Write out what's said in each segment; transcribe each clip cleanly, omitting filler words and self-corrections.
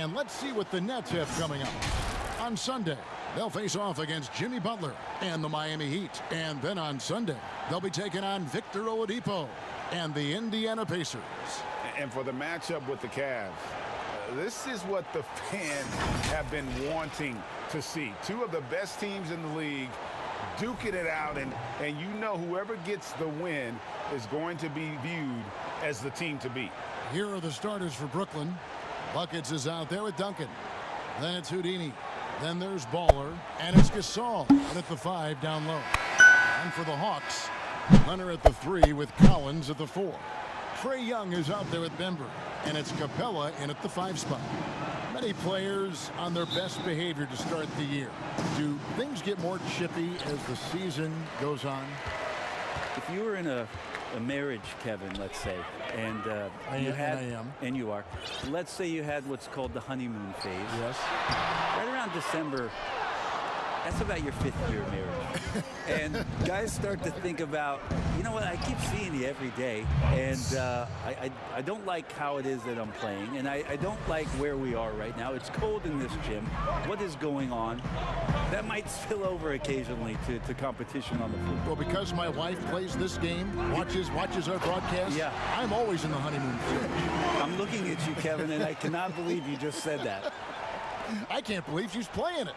And let's see what the Nets have coming up. On Sunday, they'll face off against Jimmy Butler and the Miami Heat. And then on Sunday, they'll be taking on Victor Oladipo and the Indiana Pacers. And for the matchup with the Cavs, this is what the fans have been wanting to see. Two of the best teams in the league duking it out, and you know whoever gets the win is going to be viewed as the team to beat. Here are the starters for Brooklyn. Buckets is out there with Duncan. Then it's Houdini. Then there's Baller, and it's Gasol. And at the 5 down low. And for the Hawks, Hunter at the 3 with Collins at the 4. Trae Young is out there with Bembry, and it's Capella in at the 5 spot. Many players on their best behavior to start the year. Do things get more chippy as the season goes on? If you were in a marriage, Kevin, let's say, and and you are. Let's say you had what's called the honeymoon phase. Yes. Right around December, that's about your 5th year of marriage. And guys start to think about, you know what, I keep seeing you every day, and I don't like how it is that I'm playing, and I don't like where we are right now. It's cold in this gym. What is going on? That might spill over occasionally to competition on the floor. Well, because my wife plays this game, watches our broadcast, yeah, I'm always in the honeymoon phase. I'm looking at you, Kevin, and I cannot believe you just said that. I can't believe she's playing it.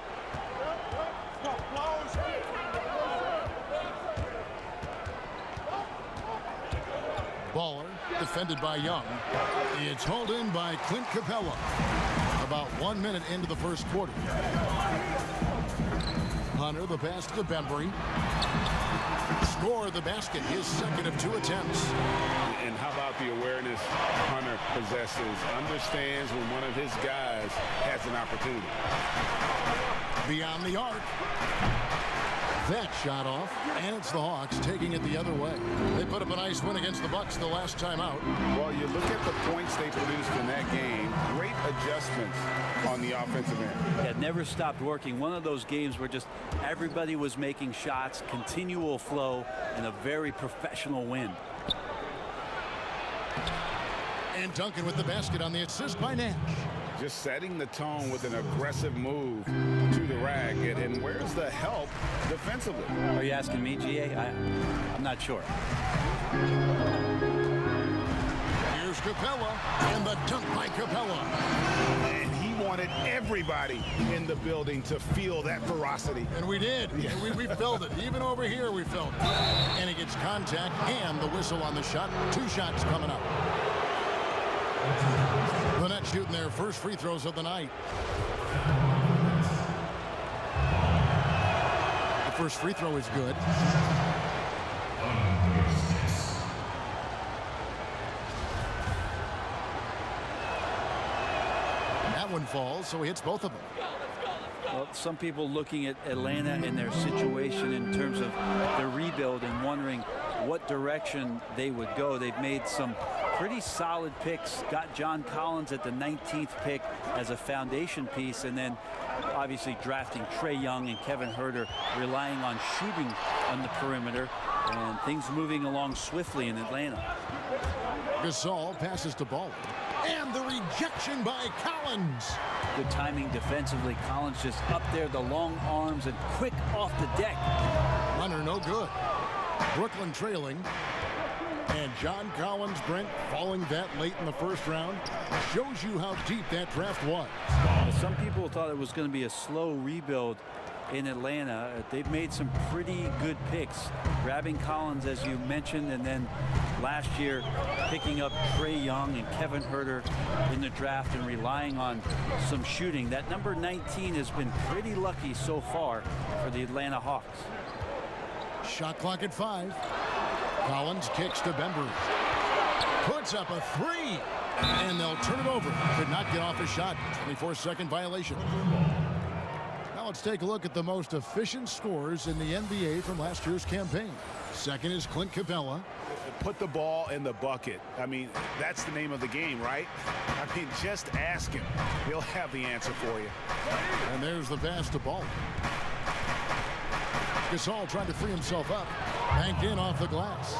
Baller, defended by Young. It's hauled in by Clint Capella. About 1 minute into the first quarter. Hunter, the pass to Bembry. Score the basket, his second of 2 attempts. And how about the awareness Hunter possesses? Understands when one of his guys has an opportunity. Beyond the arc. That shot off, and it's the Hawks taking it the other way. They put up a nice win against the Bucks the last time out. Well, you look at the points they produced in that game. Great adjustments on the offensive end. It never stopped working. One of those games where just everybody was making shots, continual flow, and a very professional win. And Duncan with the basket on the assist by Nash. Just setting the tone with an aggressive move to the rack. And where's the help defensively? Are you asking me, GA? I'm not sure. Here's Capella, and the dunk by Capella. And he wanted everybody in the building to feel that ferocity. And we did. Yeah. We felt it. Even over here, we felt it. And he gets contact and the whistle on the shot. 2 shots coming up. The Nets shooting their first free throws of the night. The first free throw is good. That one falls, so he hits both of them. Well, some people looking at Atlanta and their situation in terms of their rebuild and wondering what direction they would go. They've made some pretty solid picks. Got John Collins at the 19th pick as a foundation piece, and then obviously drafting Trae Young and Kevin Huerter, relying on shooting on the perimeter, and things moving along swiftly in Atlanta. Gasol passes to Baller, and the rejection by Collins. Good timing defensively. Collins just up there, the long arms, and quick off the deck. Runner no good. Brooklyn trailing. And John Collins, Brent, falling that late in the first round shows you how deep that draft was. Some people thought it was going to be a slow rebuild in Atlanta. They've made some pretty good picks. Grabbing Collins, as you mentioned, and then last year picking up Trae Young and Kevin Huerter in the draft and relying on some shooting. That number 19 has been pretty lucky so far for the Atlanta Hawks. Shot clock at 5. Collins kicks to Bembry. Puts up a 3. And they'll turn it over. Could not get off a shot. 24-second violation. Now let's take a look at the most efficient scorers in the NBA from last year's campaign. Second is Clint Capella. Put the ball in the bucket. I mean, that's the name of the game, right? I mean, just ask him. He'll have the answer for you. And there's the pass to Ball. Gasol trying to free himself up. Banked in off the glass.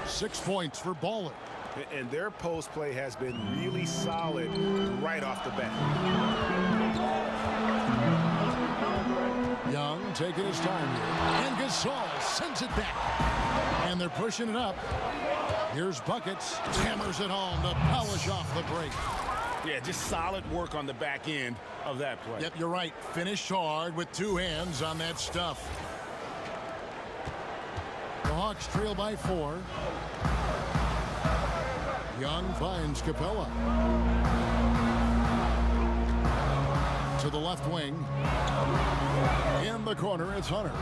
6 points for Baller. And their post play has been really solid right off the bat. Young taking his time here. And Gasol sends it back. And they're pushing it up. Here's Buckets. Hammers it home to polish off the break. Yeah, just solid work on the back end of that play. Yep, you're right. Finished hard with two hands on that stuff. The Hawks trail by 4. Young finds Capella. To the left wing. In the corner, it's Hunter.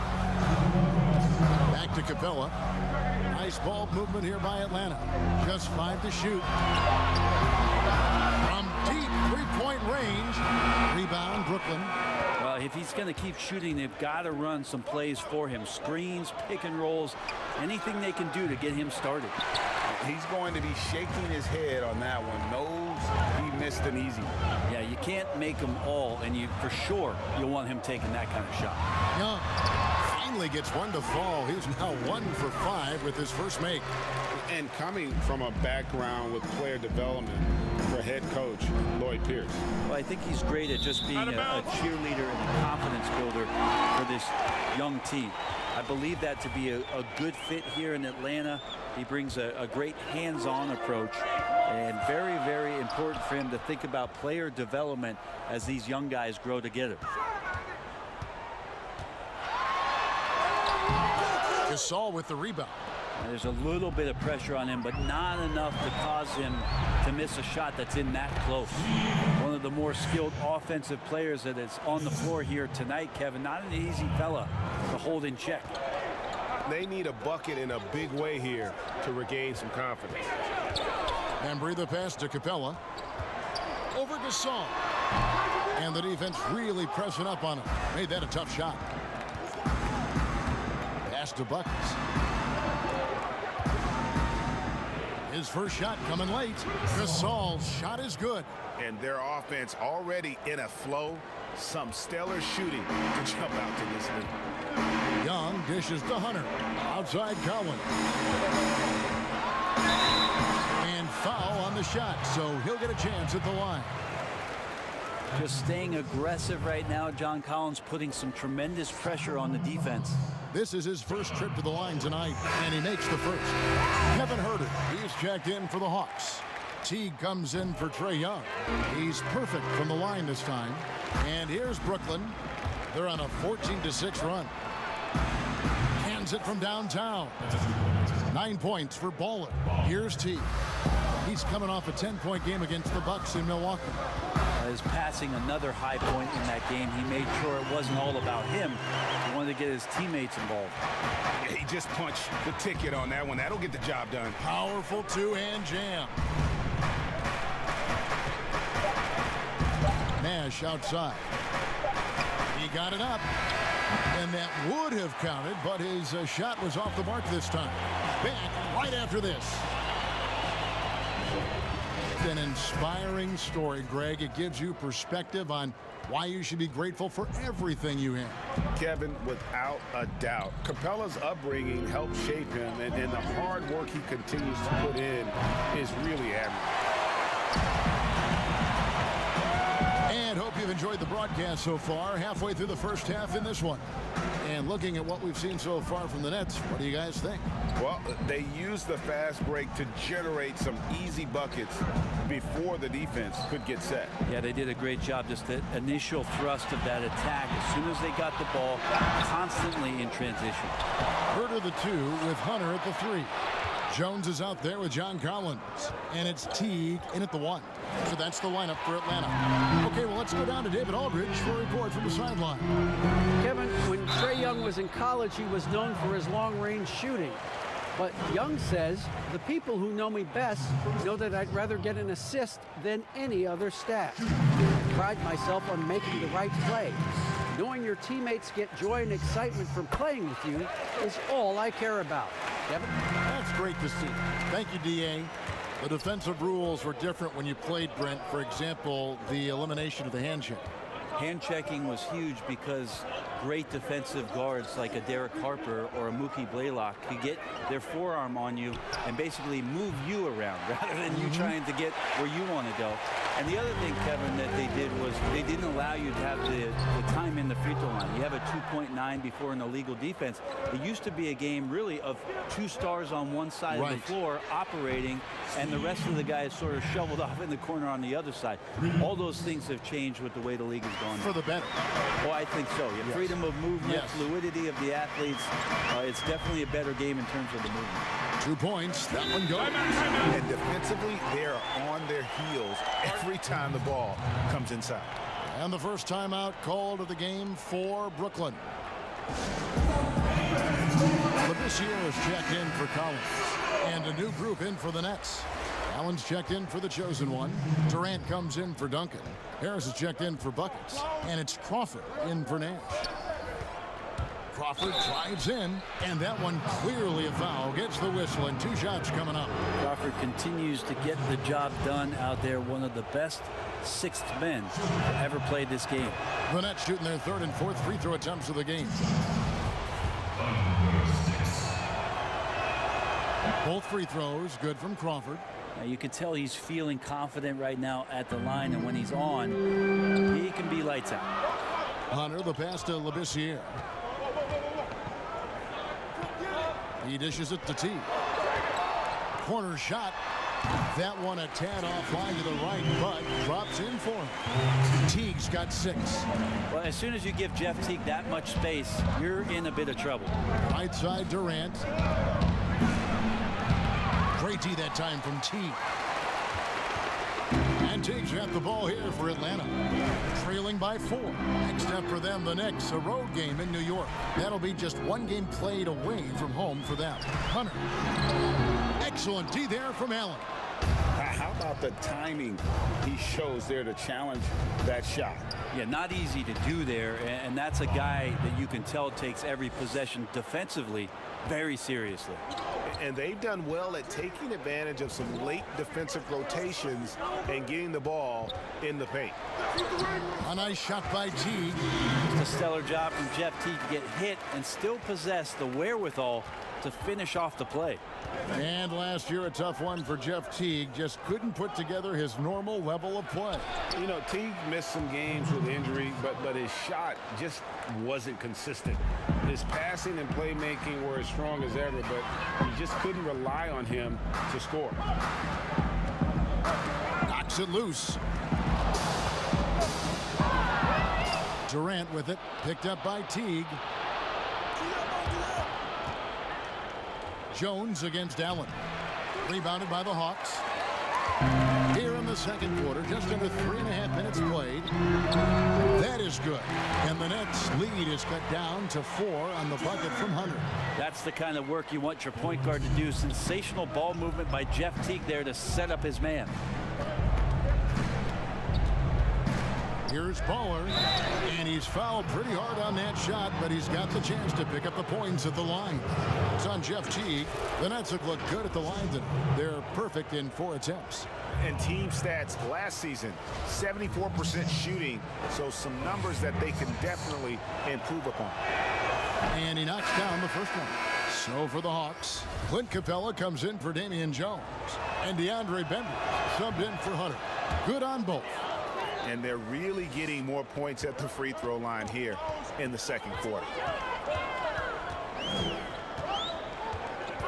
Back to Capella. Nice ball movement here by Atlanta. Just 5 to shoot. From deep three-point range. Rebound, Brooklyn. Well, if he's going to keep shooting, they've got to run some plays for him. Screens, pick and rolls, anything they can do to get him started. He's going to be shaking his head on that one. Knows he missed an easy one. Yeah, you can't make them all, and you for sure you'll want him taking that kind of shot. Young finally gets one to fall. He's now 1 for 5 with his first make. And coming from a background with player development for head coach Lloyd Pierce. Well, I think he's great at just being a cheerleader and a confidence builder for this young team. I believe that to be a good fit here in Atlanta. He brings a great hands-on approach, and very, very important for him to think about player development as these young guys grow together. Gasol with the rebound. There's a little bit of pressure on him, but not enough to cause him to miss a shot that's in that close. One of the more skilled offensive players that is on the floor here tonight, Kevin. Not an easy fella to hold in check. They need a bucket in a big way here to regain some confidence. And breathe the pass to Capella. Over Gasol. And the defense really pressing up on him. Made that a tough shot. Pass to Buckets. His first shot coming late. Gasol's shot is good. And their offense already in a flow. Some stellar shooting to jump out to this lead. Young dishes to Hunter. Outside Cowan. And foul on the shot, so he'll get a chance at the line. Just staying aggressive right now. John Collins putting some tremendous pressure on the defense. This is his first trip to the line tonight, and he makes the first. Kevin Herter, he's checked in for the Hawks. Teague comes in for Trae Young. He's perfect from the line this time. And here's Brooklyn. They're on a 14-6 run. Hands it from downtown. 9 points for Baller. Here's Teague. He's coming off a 10-point game against the Bucks in Milwaukee. Is passing another high point in that game. He made sure it wasn't all about him. He wanted to get his teammates involved. He just punched the ticket on that one. That'll get the job done. Powerful two-hand jam. Nash outside. He got it up. And that would have counted, but his shot was off the mark this time. Back right after this. An inspiring story, Greg. It gives you perspective on why you should be grateful for everything you have. Kevin, without a doubt, Capella's upbringing helped shape him, and the hard work he continues to put in is really admirable. And hope you've enjoyed the broadcast so far. Halfway through the first half in this one. And looking at what we've seen so far from the Nets, what do you guys think? Well, they used the fast break to generate some easy buckets before the defense could get set. Yeah, they did a great job. Just the initial thrust of that attack. As soon as they got the ball, constantly in transition. Herter the 2 with Hunter at the 3. Jones is out there with John Collins. And it's Teague in at the 1. So that's the lineup for Atlanta. Okay, well, let's go down to David Aldridge for a report from the sideline. Kevin, when Trae Young was in college, he was known for his long-range shooting. But Young says, the people who know me best know that I'd rather get an assist than any other stat. I pride myself on making the right play. Knowing your teammates get joy and excitement from playing with you is all I care about. Kevin? That's great to see. Thank you, D.A. The defensive rules were different when you played, Brent. For example, the elimination of the hand check. Hand checking was huge because great defensive guards like a Derek Harper or a Mookie Blaylock could get their forearm on you and basically move you around rather than you trying to get where you want to go. And the other thing, Kevin, that they did was they didn't allow you to have the time in the free throw line. You have a 2.9 before in illegal defense. It used to be a game really of 2 stars on one side of the floor operating, and the rest of the guys sort of shoveled off in the corner on the other side. All those things have changed with the way the league has gone. For the better. Oh, I think so. Yeah, freedom of movement, fluidity of the athletes. It's definitely a better game in terms of the movement. 2 points. That one goes. And defensively, they are on their heels every time the ball comes inside. And the first timeout called of the game for Brooklyn. Labissiere is checked in for Collins. And a new group in for the Nets. Allen's checked in for the chosen one. Durant comes in for Duncan. Harris is checked in for buckets. And it's Crawford in for Nash. Crawford drives in, and that one clearly a foul. Gets the whistle, and 2 shots coming up. Crawford continues to get the job done out there. One of the best 6th men to ever play this game. The Nets shooting their 3rd and 4th free throw attempts of the game. Both free throws good from Crawford. Now you can tell he's feeling confident right now at the line, and when he's on, he can be lights out. Hunter, the pass to Labissiere. He dishes it to Teague. Corner shot. That one a tad offline to the right, but drops in for him. Teague's got 6. Well, as soon as you give Jeff Teague that much space, you're in a bit of trouble. Right side Durant. Great D that time from Teague. And Teague's got the ball here for Atlanta. Trailing by 4. Next up for them, the Knicks, a road game in New York. That'll be just 1 game played away from home for them. Hunter. Excellent D there from Allen. How about the timing he shows there to challenge that shot? Yeah, not easy to do there, and that's a guy that you can tell takes every possession defensively very seriously. And they've done well at taking advantage of some late defensive rotations and getting the ball in the paint. A nice shot by Teague. It's a stellar job from Jeff Teague to get hit and still possess the wherewithal to finish off the play. And last year, a tough one for Jeff Teague. Just couldn't put together his normal level of play. You know, Teague missed some games with injury, but his shot just wasn't consistent. His passing and playmaking were as strong as ever, but you just couldn't rely on him to score. Knocks it loose. Durant with it, picked up by Teague. Jones against Allen. Rebounded by the Hawks. Here in the second quarter, just under 3.5 minutes played. That is good. And the Nets' lead is cut down to 4 on the bucket from Hunter. That's the kind of work you want your point guard to do. Sensational ball movement by Jeff Teague there to set up his man. Here's Baller, and he's fouled pretty hard on that shot, but he's got the chance to pick up the points at the line. It's on Jeff Teague. The Nets have looked good at the line tonight. They're perfect in 4 attempts. And team stats last season, 74% shooting, so some numbers that they can definitely improve upon. And he knocks down the first one. So for the Hawks, Clint Capella comes in for Damian Jones, and DeAndre Bembry subbed in for Hunter. Good on both. And they're really getting more points at the free throw line here in the second quarter.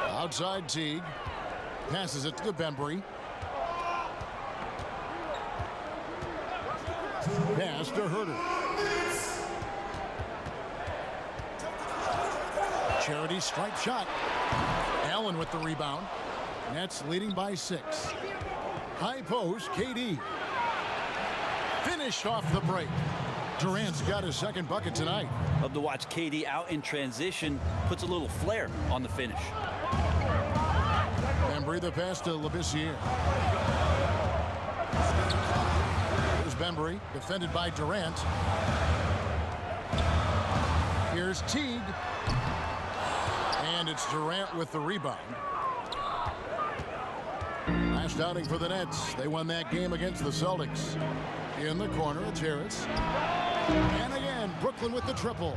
Outside Teague. Passes it to Bembry. Pass to Herter. Charity stripe shot. Allen with the rebound. Nets leading by 6. High post, KD. Finished off the break. Durant's got his second bucket tonight. Love to watch KD out in transition. Puts a little flair on the finish. Bembry the pass to Labissiere. Here's Bembry, defended by Durant. Here's Teague. And it's Durant with the rebound. Last outing for the Nets. They won that game against the Celtics. In the corner, it's Harris. And again, Brooklyn with the triple.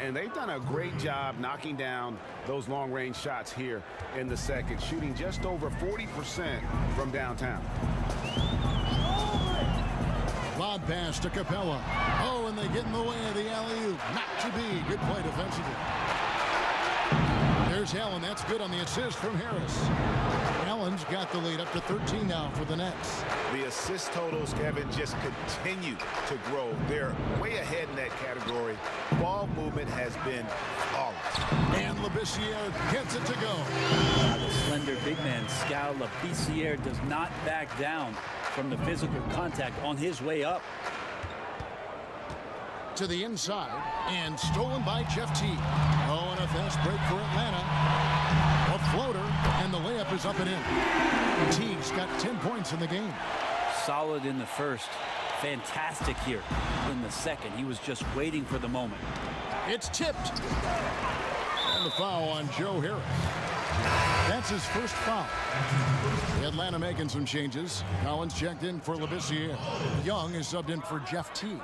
And they've done a great job knocking down those long-range shots here in the second, shooting just over 40% from downtown. Lob pass to Capella. Oh, and they get in the way of the alley-oop. Not to be. Good play defensively. There's Allen. That's good on the assist from Harris. Allen's got the lead up to 13 now for the Nets. The assist totals, Kevin, just continue to grow. They're way ahead in that category. Ball movement has been flawless. And Labissiere gets it to go. The slender big man, Scal Labissiere, does not back down from the physical contact on his way up. To the inside, and stolen by Jeff Teague. Oh, and a fast break for Atlanta. A floater, and the layup is up and in. Teague's got 10 points in the game. Solid in the first. Fantastic here in the second. He was just waiting for the moment. It's tipped. And the foul on Joe Harris. That's his first foul. Atlanta making some changes. Collins checked in for Labissiere. Young is subbed in for Jeff Teague.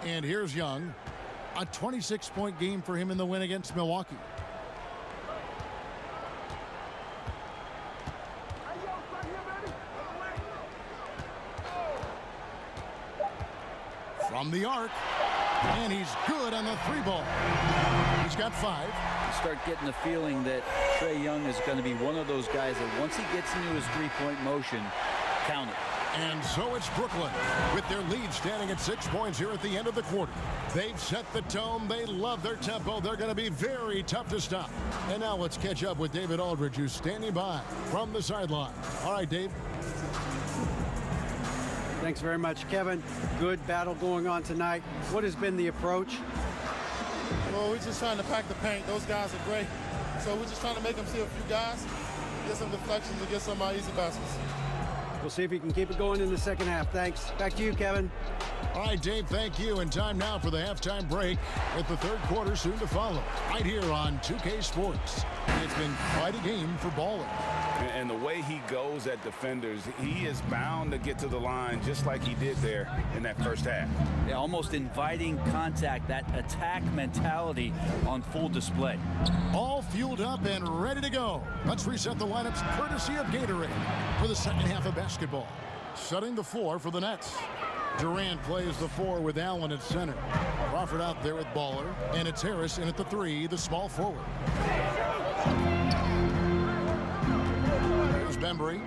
And here's Young. A 26-point game for him in the win against Milwaukee. From the arc. And he's good on the three ball. He's got 5. You start getting the feeling that Trae Young is going to be one of those guys that once he gets into his three-point motion, count it. And so it's Brooklyn with their lead standing at 6 points here at the end of the quarter. They've set the tone. They love their tempo. They're going to be very tough to stop. And now let's catch up with David Aldridge, who's standing by from the sideline. All right, Dave. Thanks very much, Kevin. Good battle going on tonight. What has been the approach? Well, we're just trying to pack the paint. Those guys are great. So we're just trying to make them see a few guys, get some deflections, and get some easy baskets. We'll see if he can keep it going in the second half. Thanks. Back to you, Kevin. All right, Dave, thank you. And time now for the halftime break with the third quarter soon to follow right here on 2K Sports. It's been quite a game for Baller. And the way he goes at defenders, he is bound to get to the line just like he did there in that first half. Yeah, almost inviting contact, that attack mentality on full display. All fueled up and ready to go. Let's reset the lineups courtesy of Gatorade for the second half of basketball. Setting the floor for the Nets. Durant plays the 4 with Allen at center. Crawford out there with Baller, and it's Harris in at the 3, the small forward. There's Bembry.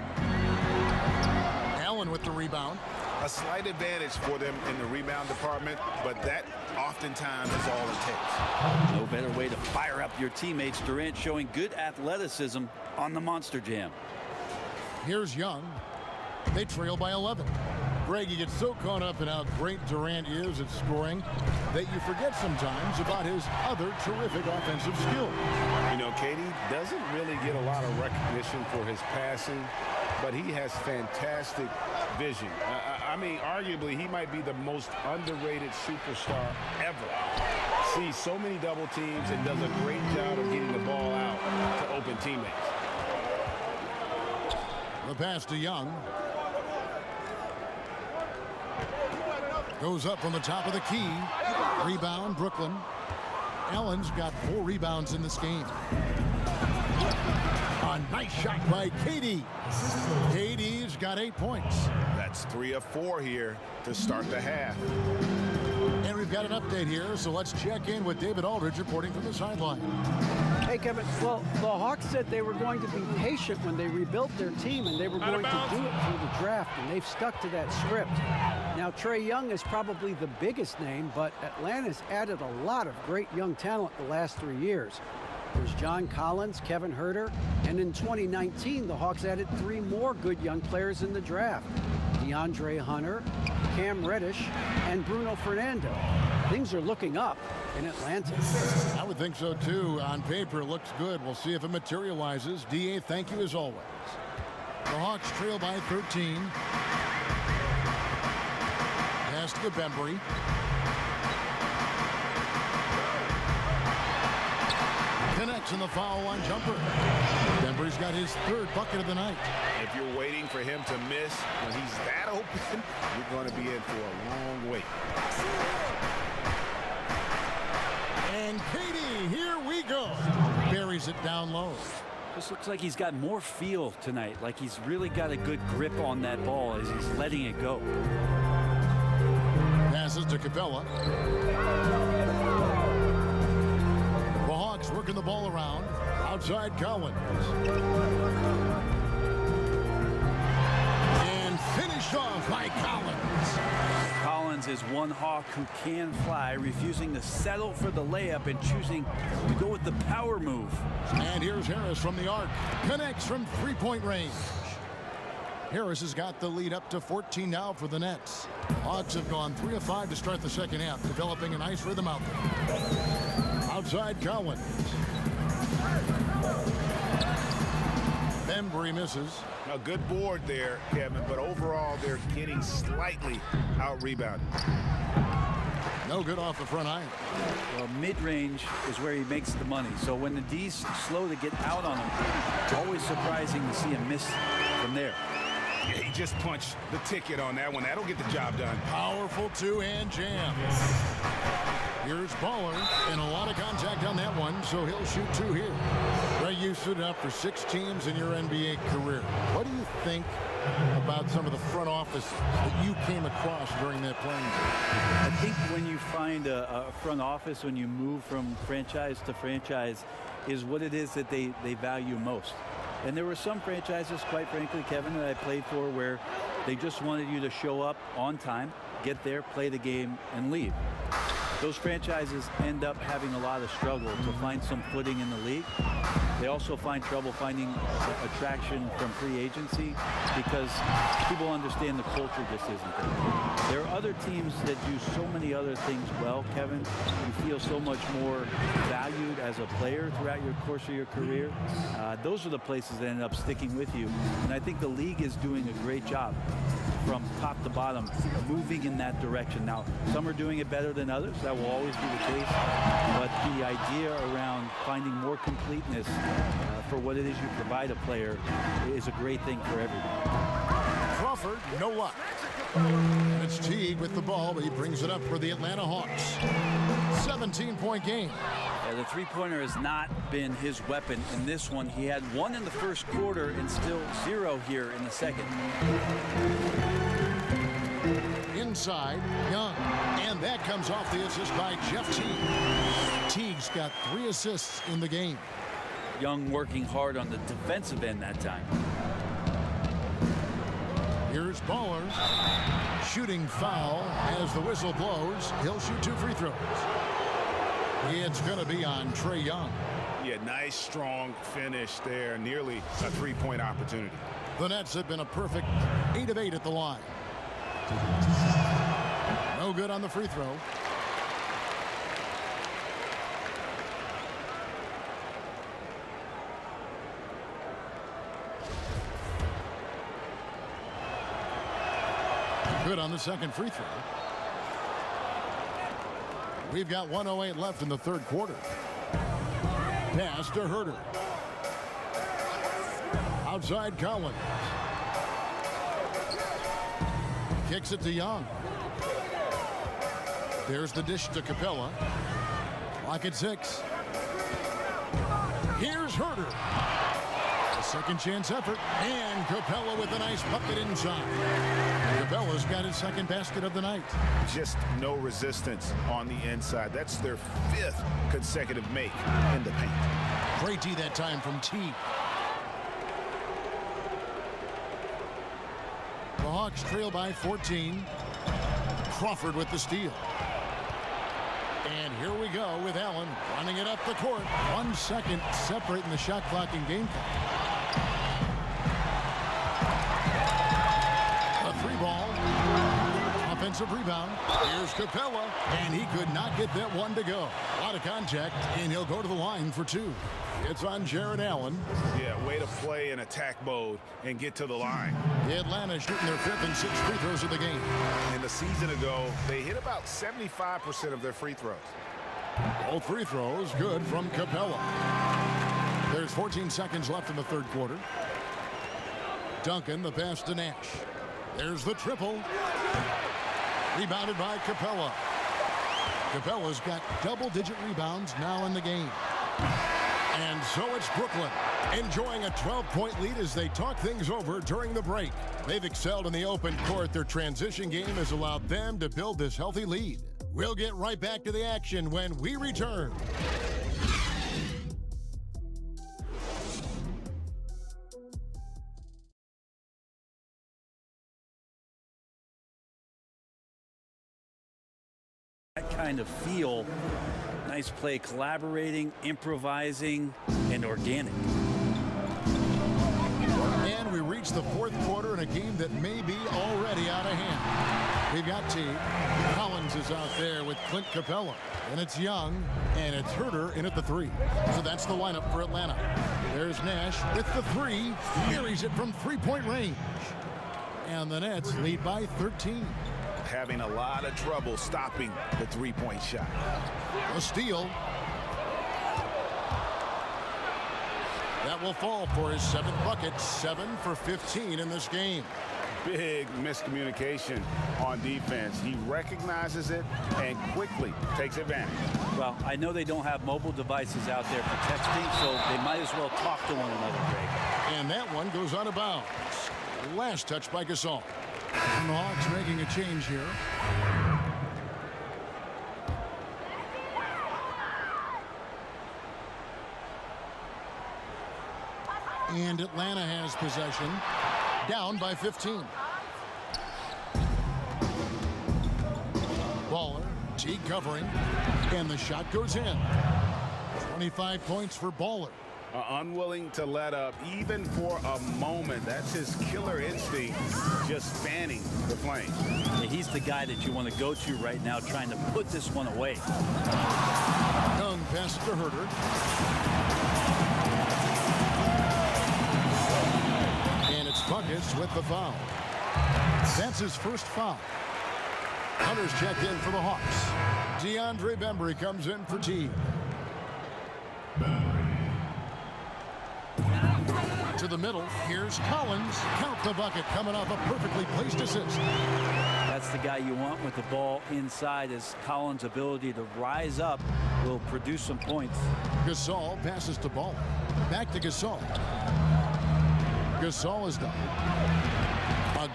Allen with the rebound. A slight advantage for them in the rebound department, but that oftentimes is all it takes. No better way to fire up your teammates. Durant showing good athleticism on the Monster Jam. Here's Young. They trail by 11. Greg, you get so caught up in how great Durant is at scoring that you forget sometimes about his other terrific offensive skill. You know, Katie doesn't really get a lot of recognition for his passing, but he has fantastic vision. I mean, arguably, he might be the most underrated superstar ever. Sees so many double teams and does a great job of getting the ball out to open teammates. The pass to Young. Goes up from the top of the key. Rebound, Brooklyn. Allen's got 4 rebounds in this game. A nice shot by Katie. Katie's got 8 points. That's 3 of 4 here to start the half. And we've got an update here, so let's check in with David Aldridge reporting from the sideline. Hey, Kevin. Well, the Hawks said they were going to be patient when they rebuilt their team, and they were going to do it through the draft, and they've stuck to that script. Now, Trae Young is probably the biggest name, but Atlanta's added a lot of great young talent the last 3 years. There's John Collins, Kevin Huerter, and in 2019, the Hawks added 3 more good young players in the draft. DeAndre Hunter, Cam Reddish, and Bruno Fernando. Things are looking up in Atlanta. I would think so, too. On paper, it looks good. We'll see if it materializes. D.A., thank you as always. The Hawks trail by 13. Pass to Bembry. connects in the foul line jumper. Denver's got his third bucket of the night. If you're waiting for him to miss when he's that open, you're going to be in for a long wait. And KD, here we go. Buries it down low. This looks like he's got more feel tonight, like he's really got a good grip on that ball as he's letting it go. Passes to Capella. The Hawks working the ball around. Outside Collins. And finished off by Collins. Collins is one Hawk who can fly, refusing to settle for the layup and choosing to go with the power move. And here's Harris from the arc. Connects from three-point range. Harris has got the lead up to 14 now for the Nets. Hawks have gone 3 of 5 to start the second half, developing a nice rhythm out there. Outside Collins. Bembry misses. A good board there, Kevin, but overall they're getting slightly out-rebounded. No good off the front iron. Well, mid-range is where he makes the money. So when the D's slow to get out on him, always surprising to see him miss from there. Yeah, he just punched the ticket on that one. That'll get the job done. Powerful two-hand jam. Here's Baller, and a lot of contact on that one, so he'll shoot 2 here. Trae, you stood up for 6 teams in your NBA career. What do you think about some of the front offices that you came across during that playing time? I think when you find a front office, when you move from franchise to franchise, is what it is that they value most. And there were some franchises, quite frankly, Kevin, that I played for where they just wanted you to show up on time, get there, play the game, and leave. Those franchises end up having a lot of struggle to find some footing in the league. They also find trouble finding attraction from free agency because people understand the culture just isn't there. There are other teams that do so many other things well, Kevin. You feel so much more valued as a player throughout your course of your career. Those are the places that end up sticking with you. And I think the league is doing a great job from top to bottom, moving in that direction. Now, some are doing it better than others. That will always be the case. But the idea around finding more completeness for what it is you provide a player is a great thing for everyone. Crawford, no luck. And it's Teague with the ball, but he brings it up for the Atlanta Hawks. 17-point game. Yeah, the three-pointer has not been his weapon in this one. He had 1 in the first quarter and still 0 here in the second. Inside, Young. And that comes off the assist by Jeff Teague. Teague's got 3 assists in the game. Young working hard on the defensive end that time. Here's Baller. Shooting foul as the whistle blows. He'll shoot 2 free throws. It's going to be on Trae Young. Yeah, nice, strong finish there. Nearly a 3-point opportunity. The Nets have been a perfect 8 of 8 at the line. No good on the free throw. Good on the second free throw. We've got 1:08 left in the third quarter. Pass to Herter. Outside Collins. Kicks it to Young. There's the dish to Capella. Clock at 6. Here's Herter. A second chance effort. And Capella with a nice bucket inside. Capella's got his second basket of the night. Just no resistance on the inside. That's their 5th consecutive make in the paint. Great D that time from T. The Hawks trail by 14. Crawford with the steal. And here we go with Allen running it up the court. 1 second separating the shot clock and game clock. A 3-ball. Offensive rebound. Here's Capella. And he could not get that one to go. A lot of contact, and he'll go to the line for 2. It's on Jared Allen. Yeah, way to play in attack mode and get to the line. Atlanta shooting their 5th and 6th free throws of the game. In the season ago, they hit about 75% of their free throws. Both free throws good from Capella. There's 14 seconds left in the third quarter. Duncan, the pass to Nash. There's the triple. Rebounded by Capella. Capella's got double-digit rebounds now in the game. And so it's Brooklyn enjoying a 12-point lead as they talk things over during the break. They've excelled in the open court. Their transition game has allowed them to build this healthy lead. We'll get right back to the action when we return. That kind of feel, nice play, collaborating, improvising, and organic. And we reach the fourth quarter in a game that may be already out of hand. We've got T. Collins is out there with Clint Capella. And it's Young, and it's Herter in at the three. So that's the lineup for Atlanta. There's Nash with the three. Carries it from three-point range. And the Nets lead by 13. Having a lot of trouble stopping the three-point shot. A steal. That will fall for his seventh bucket. 7 for 15 in this game. Big miscommunication on defense. He recognizes it and quickly takes advantage. Well, I know they don't have mobile devices out there for texting, so they might as well talk to one another, Greg. And that one goes out of bounds. Last touch by Gasol. And the Hawks making a change here. And Atlanta has possession. Down by 15. Baller, T covering, and the shot goes in. 25 points for Baller. Unwilling to let up even for a moment. That's his killer instinct, just fanning the flame. Yeah, he's the guy that you want to go to right now, trying to put this one away. Young pass to Herter. And it's Buckets with the foul. That's his first foul. Hunter's checked in for the Hawks. DeAndre Bembry comes in for T. To the middle, here's Collins. Count the bucket, coming off a perfectly placed assist. That's the guy you want with the ball inside, as Collins' ability to rise up will produce some points. Gasol passes to Ball. Back to Gasol. Gasol is done.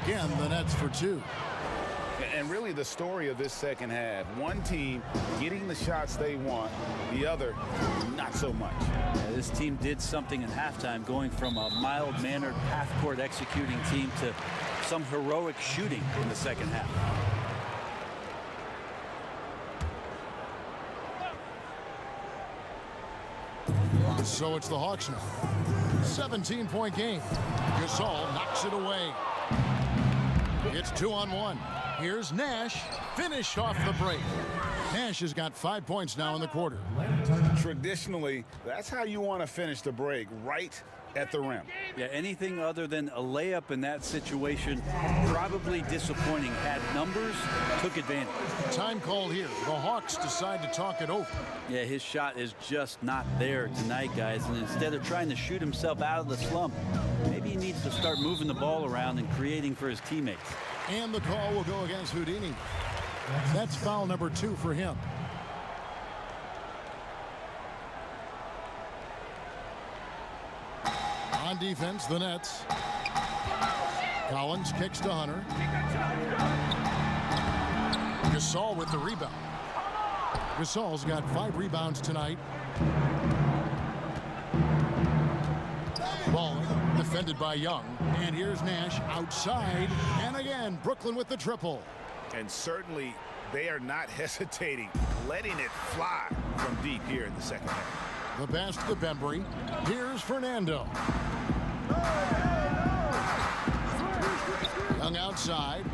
Again, the Nets for 2. And really the story of this second half, one team getting the shots they want, the other not so much. Yeah, this team did something in halftime, going from a mild-mannered half-court executing team to some heroic shooting in the second half. So it's the Hawks now. 17-point game. Gasol knocks it away. It's 2-on-1. Here's Nash, finished off the break. Nash has got 5 points now in the quarter. Traditionally, that's how you want to finish the break, right at the rim. Yeah, anything other than a layup in that situation, probably disappointing. Had numbers, took advantage. Time called here. The Hawks decide to talk it over. Yeah, his shot is just not there tonight, guys. And instead of trying to shoot himself out of the slump, maybe he needs to start moving the ball around and creating for his teammates. And the call will go against Houdini. That's foul number 2 for him. On defense, the Nets. Collins kicks to Hunter. Gasol with the rebound. Gasol's got 5 rebounds tonight. Ball defended by Young. And here's Nash outside. And again, Brooklyn with the triple. And certainly they are not hesitating, letting it fly from deep here in the second half. The pass to Bembry. Here's Fernando. Young outside.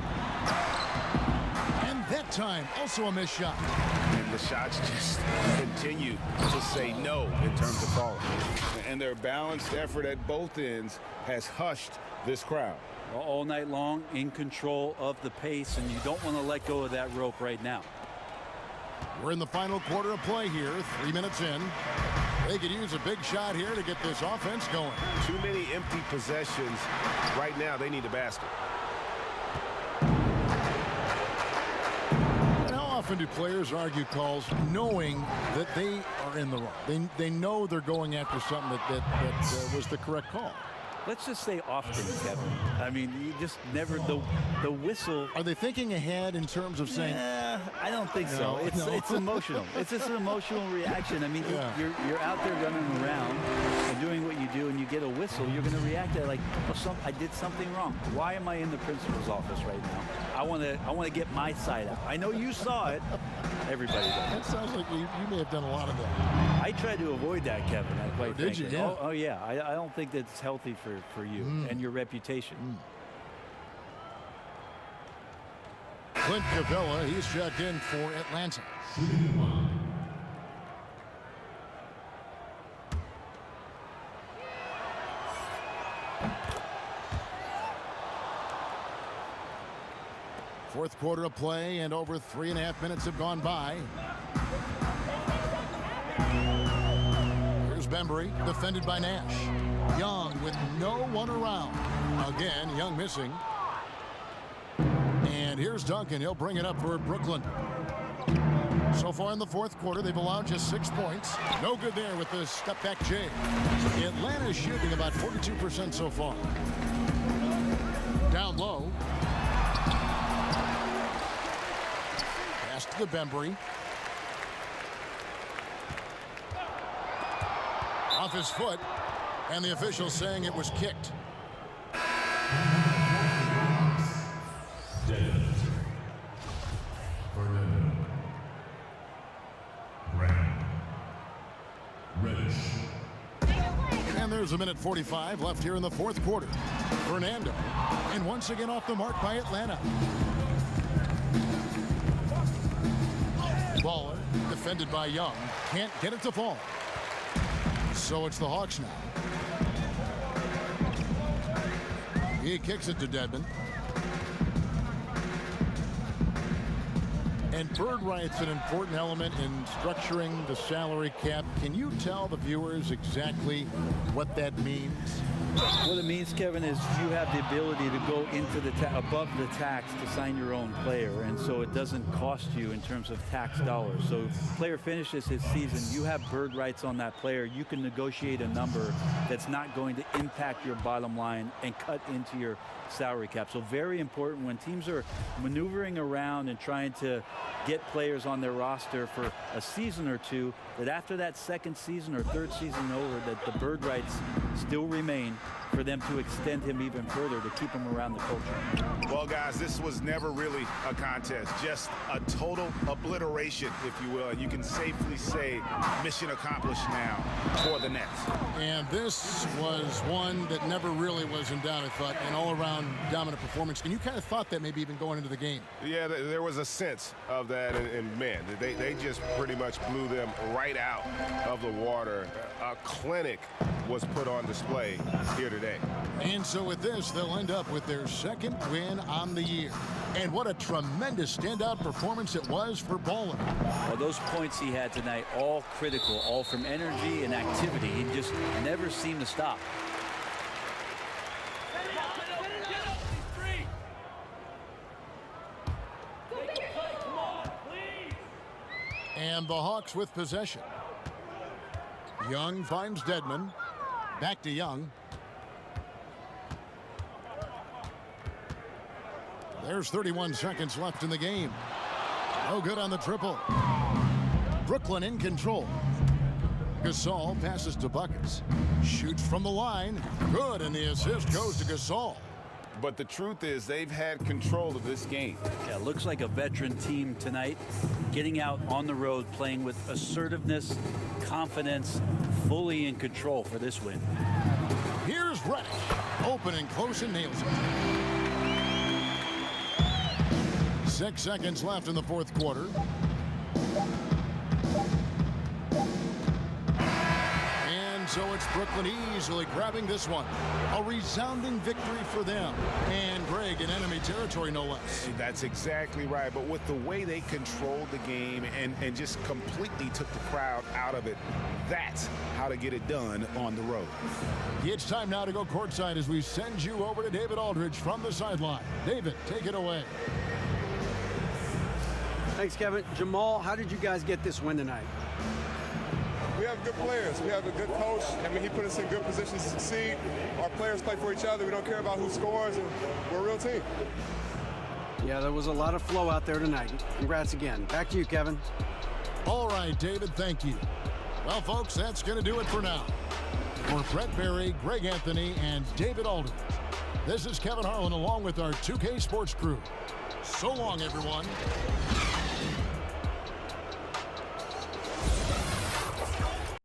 And that time, also a missed shot. And the shots just continue to say no in terms of falling. And their balanced effort at both ends has hushed this crowd. All night long, in control of the pace, and you don't want to let go of that rope right now. We're in the final quarter of play here, 3 minutes in. They could use a big shot here to get this offense going. Too many empty possessions. Right now, they need a basket. And how often do players argue calls knowing that they are in the wrong? They know they're going after something that was the correct call. Let's just say often, Kevin. I mean, you just never, the whistle. Are they thinking ahead in terms of saying? I don't think so. It's emotional. It's just an emotional reaction. I mean, you're out there running around and doing what you do, and you get a whistle. You're going to react to it like, oh, I did something wrong. Why am I in the principal's office right now? I want to get my side out. I know you saw it. Everybody does. That sounds like you may have done a lot of that. I tried to avoid that, Kevin. Quite did you? frankly. Yeah. Oh yeah. I don't think that's healthy for you and your reputation. Clint Capella, he's checked in for Atlanta. Fourth quarter of play, and over 3.5 minutes have gone by. Here's Bembry, defended by Nash. Young with no one around. Again, Young missing. And here's Duncan. He'll bring it up for Brooklyn. So far in the fourth quarter, they've allowed just 6 points. No good there with the step-back J. Atlanta's shooting about 42% so far. Down low. Pass to the Bembry. Off his foot, and the official saying it was kicked. And there's a minute 45 left here in the fourth quarter. Fernando, and once again off the mark by Atlanta. Baller, defended by Young, can't get it to fall. So it's the Hawks now. He kicks it to Dedmon. And bird rights an important element in structuring the salary cap. Can you tell the viewers exactly what that means? What it means, Kevin, is you have the ability to go into the above the tax to sign your own player, and so it doesn't cost you in terms of tax dollars. So if a player finishes his season, you have bird rights on that player. You can negotiate a number that's not going to impact your bottom line and cut into your salary cap. So very important when teams are maneuvering around and trying to get players on their roster for a season or two, that after that second season or third season over, that the bird rights still remain for them to extend him even further to keep him around the culture. Well, guys, this was never really a contest, just a total obliteration, if you will. And you can safely say mission accomplished now for the Nets. And this was one that never really was in doubt, I thought, an all-around dominant performance. And you kind of thought that maybe even going into the game. Yeah, there was a sense of that, and man, they just pretty much blew them right out of the water. A clinic was put on display here today. And so with this, they'll end up with their second win on the year. And what a tremendous standout performance it was for Ballin. Well, those points he had tonight, all critical, all from energy and activity. He just never seemed to stop. And the Hawks with possession. Young finds Dedmon. Back to Young. There's 31 seconds left in the game. No good on the triple. Brooklyn in control. Gasol passes to Buckets. Shoots from the line. Good, and the assist goes to Gasol. But the truth is they've had control of this game. Yeah, looks like a veteran team tonight, getting out on the road, playing with assertiveness, confidence, fully in control for this win. Here's Reddish. Open and close and nails it. 6 seconds left in the fourth quarter. And so it's Brooklyn easily grabbing this one. A resounding victory for them. And Greg, in enemy territory, no less. That's exactly right. But with the way they controlled the game and just completely took the crowd out of it, that's how to get it done on the road. It's time now to go courtside as we send you over to David Aldridge from the sideline. David, take it away. Thanks, Kevin. Jamal, how did you guys get this win tonight? We have good players. We have a good coach. I mean, he put us in good positions to succeed. Our players play for each other. We don't care about who scores, and we're a real team. Yeah, there was a lot of flow out there tonight. Congrats again. Back to you, Kevin. All right, David, thank you. Well, folks, that's going to do it for now. For Brett Berry, Greg Anthony, and David Aldridge, this is Kevin Harlan along with our 2K Sports crew. So long, everyone.